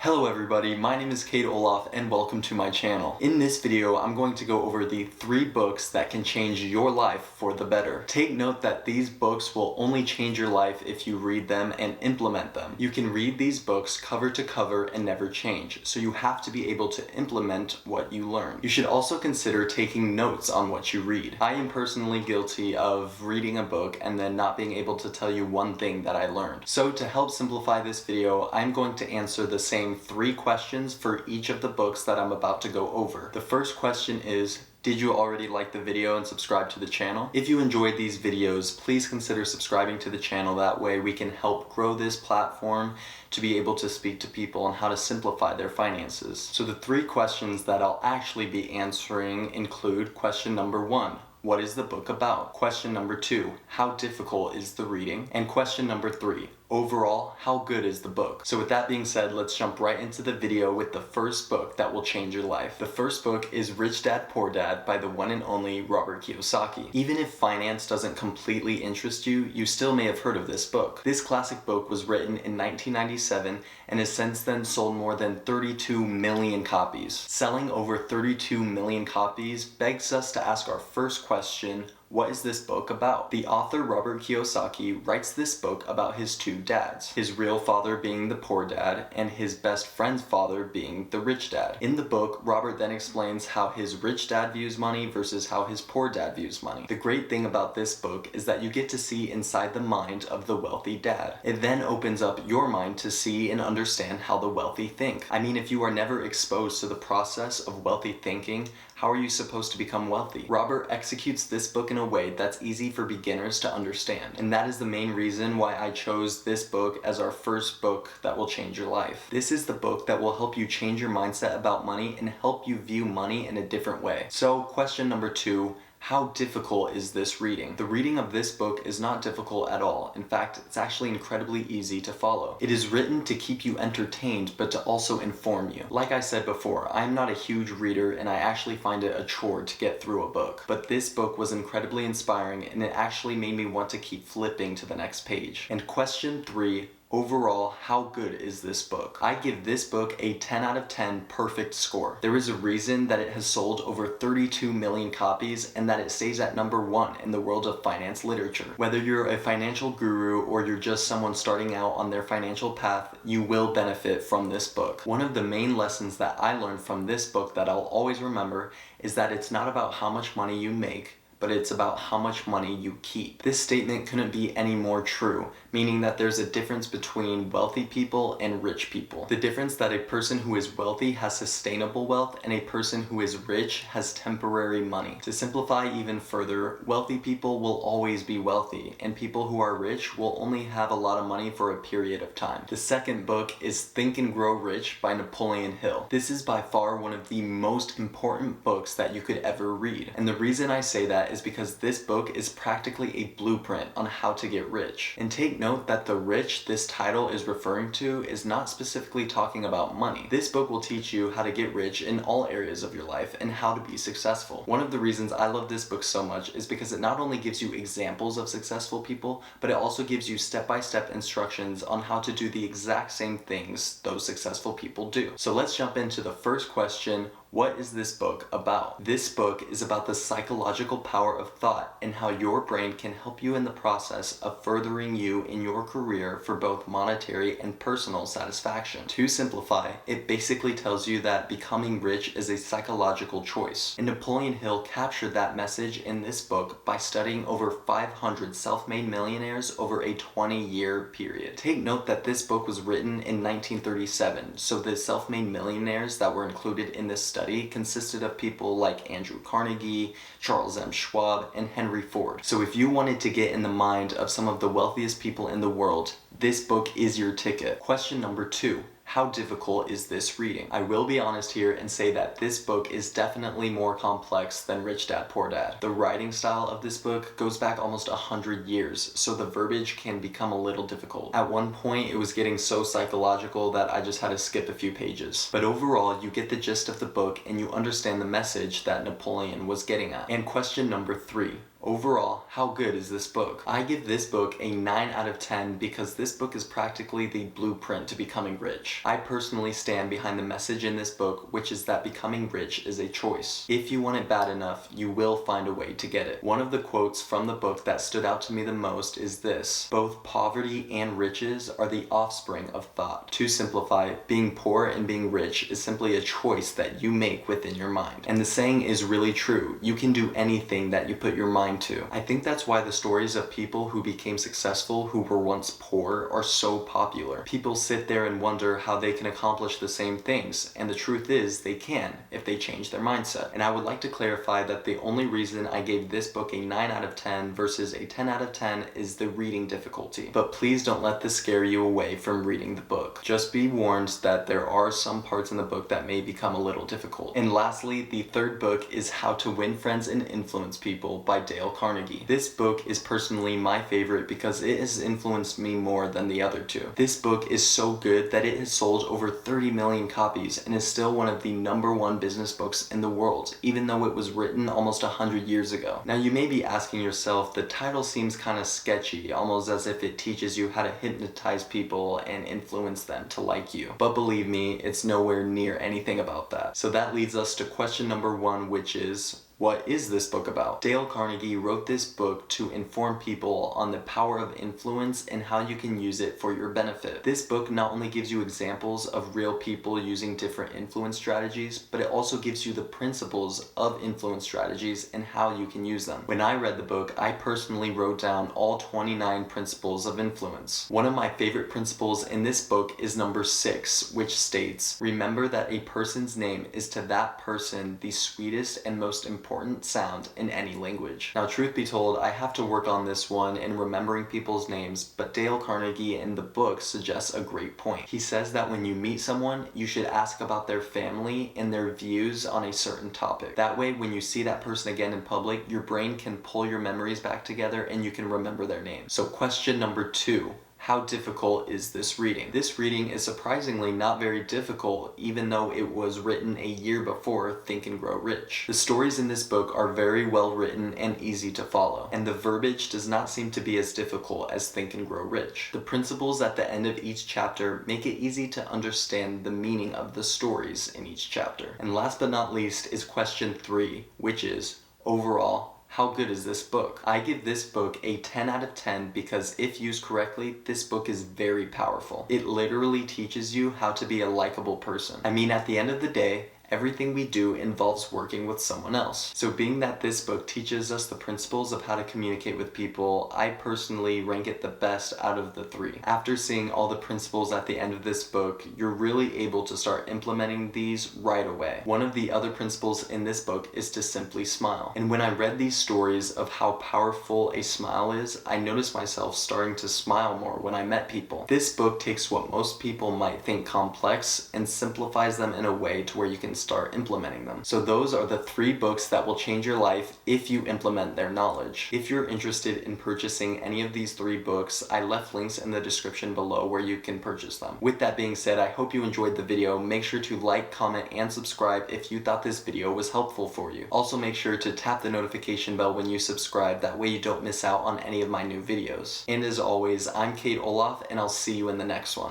Hello everybody, my name is Cade Olaf and welcome to my channel. In this video, I'm going to go over the 3 books that can change your life for the better. Take note that these books will only change your life if you read them and implement them. You can read these books cover to cover and never change, so you have to be able to implement what you learn. You should also consider taking notes on what you read. I am personally guilty of reading a book and then not being able to tell you one thing that I learned. So to help simplify this video, I'm going to answer the same 3 questions for each of the books that I'm about to go over. The first question is, did you already like the video and subscribe to the channel? If you enjoyed these videos, please consider subscribing to the channel. That way we can help grow this platform to be able to speak to people on how to simplify their finances. So the 3 questions that I'll actually be answering include question number 1. What is the book about? Question number 2, how difficult is the reading? And question number 3, overall, how good is the book? So with that being said, let's jump right into the video with the first book that will change your life. The first book is Rich Dad Poor Dad by the one and only Robert Kiyosaki. Even if finance doesn't completely interest you, you still may have heard of this book. This classic book was written in 1997 and has since then sold more than 32 million copies. Selling over 32 million copies begs us to ask our first question, what is this book about? The author Robert Kiyosaki writes this book about his 2 dads, his real father being the poor dad and his best friend's father being the rich dad. In the book, Robert then explains how his rich dad views money versus how his poor dad views money. The great thing about this book is that you get to see inside the mind of the wealthy dad. It then opens up your mind to see and understand how the wealthy think. I mean, if you are never exposed to the process of wealthy thinking, how are you supposed to become wealthy? Robert executes this book in a way that's easy for beginners to understand. And that is the main reason why I chose this book as our first book that will change your life. This is the book that will help you change your mindset about money and help you view money in a different way. So question number 2, how difficult is this reading? The reading of this book is not difficult at all. In fact, it's actually incredibly easy to follow. It is written to keep you entertained, but to also inform you. Like I said before, I'm not a huge reader and I actually find it a chore to get through a book. But this book was incredibly inspiring and it actually made me want to keep flipping to the next page. And question 3, overall, how good is this book? I give this book a 10 out of 10 perfect score. There is a reason that it has sold over 32 million copies and that it stays at number 1 in the world of finance literature. Whether you're a financial guru or you're just someone starting out on their financial path, you will benefit from this book. One of the main lessons that I learned from this book that I'll always remember is that it's not about how much money you make, but it's about how much money you keep. This statement couldn't be any more true, meaning that there's a difference between wealthy people and rich people. The difference that a person who is wealthy has sustainable wealth and a person who is rich has temporary money. To simplify even further, wealthy people will always be wealthy, and people who are rich will only have a lot of money for a period of time. The second book is Think and Grow Rich by Napoleon Hill. This is by far one of the most important books that you could ever read. And the reason I say that is because this book is practically a blueprint on how to get rich. And take note that the rich this title is referring to is not specifically talking about money. This book will teach you how to get rich in all areas of your life and how to be successful. One of the reasons I love this book so much is because it not only gives you examples of successful people, but it also gives you step-by-step instructions on how to do the exact same things those successful people do. So let's jump into the first question. What is this book about? This book is about the psychological power of thought and how your brain can help you in the process of furthering you in your career for both monetary and personal satisfaction. To simplify, it basically tells you that becoming rich is a psychological choice. And Napoleon Hill captured that message in this book by studying over 500 self-made millionaires over a 20-year period. Take note that this book was written in 1937, so the self-made millionaires that were included in this study consisted of people like Andrew Carnegie, Charles M. Schwab, and Henry Ford. So if you wanted to get in the mind of some of the wealthiest people in the world, this book is your ticket. Question number 2. How difficult is this reading? I will be honest here and say that this book is definitely more complex than Rich Dad Poor Dad. The writing style of this book goes back almost 100 years, so the verbiage can become a little difficult. At one point, it was getting so psychological that I just had to skip a few pages. But overall, you get the gist of the book and you understand the message that Napoleon was getting at. And question number 3. Overall, how good is this book? I give this book a 9 out of 10 because this book is practically the blueprint to becoming rich. I personally stand behind the message in this book, which is that becoming rich is a choice. If you want it bad enough, you will find a way to get it. One of the quotes from the book that stood out to me the most is this: both poverty and riches are the offspring of thought. To simplify, being poor and being rich is simply a choice that you make within your mind. And the saying is really true. You can do anything that you put your mind to. I think that's why the stories of people who became successful who were once poor are so popular. People sit there and wonder how they can accomplish the same things, and the truth is they can if they change their mindset. And I would like to clarify that the only reason I gave this book a 9 out of 10 versus a 10 out of 10 is the reading difficulty. But please don't let this scare you away from reading the book. Just be warned that there are some parts in the book that may become a little difficult. And lastly, the third book is How to Win Friends and Influence People by Dale Carnegie. This book is personally my favorite because it has influenced me more than the other two. This book is so good that it has sold over 30 million copies and is still one of the #1 business books in the world, even though it was written almost 100 years ago. Now you may be asking yourself, the title seems kind of sketchy, almost as if it teaches you how to hypnotize people and influence them to like you. But believe me, it's nowhere near anything about that. So that leads us to question number 1, which is, what is this book about? Dale Carnegie wrote this book to inform people on the power of influence and how you can use it for your benefit. This book not only gives you examples of real people using different influence strategies, but it also gives you the principles of influence strategies and how you can use them. When I read the book, I personally wrote down all 29 principles of influence. One of my favorite principles in this book is number 6, which states, remember that a person's name is to that person the sweetest and most important sound in any language. Now, truth be told, I have to work on this one in remembering people's names, but Dale Carnegie in the book suggests a great point. He says that when you meet someone, you should ask about their family and their views on a certain topic. That way, when you see that person again in public, your brain can pull your memories back together and you can remember their name. So question number 2. How difficult is this reading? This reading is surprisingly not very difficult, even though it was written a year before Think and Grow Rich. The stories in this book are very well written and easy to follow, and the verbiage does not seem to be as difficult as Think and Grow Rich. The principles at the end of each chapter make it easy to understand the meaning of the stories in each chapter. And last but not least is question 3, which is, overall, how good is this book? I give this book a 10 out of 10 because if used correctly, this book is very powerful. It literally teaches you how to be a likable person. I mean, at the end of the day, everything we do involves working with someone else. So being that this book teaches us the principles of how to communicate with people, I personally rank it the best out of the 3. After seeing all the principles at the end of this book, you're really able to start implementing these right away. One of the other principles in this book is to simply smile. And when I read these stories of how powerful a smile is, I noticed myself starting to smile more when I met people. This book takes what most people might think complex and simplifies them in a way to where you can start implementing them. So those are the 3 books that will change your life if you implement their knowledge. If you're interested in purchasing any of these 3 books, I left links in the description below where you can purchase them. With that being said, I hope you enjoyed the video. Make sure to like, comment, and subscribe if you thought this video was helpful for you. Also make sure to tap the notification bell when you subscribe, that way you don't miss out on any of my new videos. And as always, I'm Cade Olaf, and I'll see you in the next one.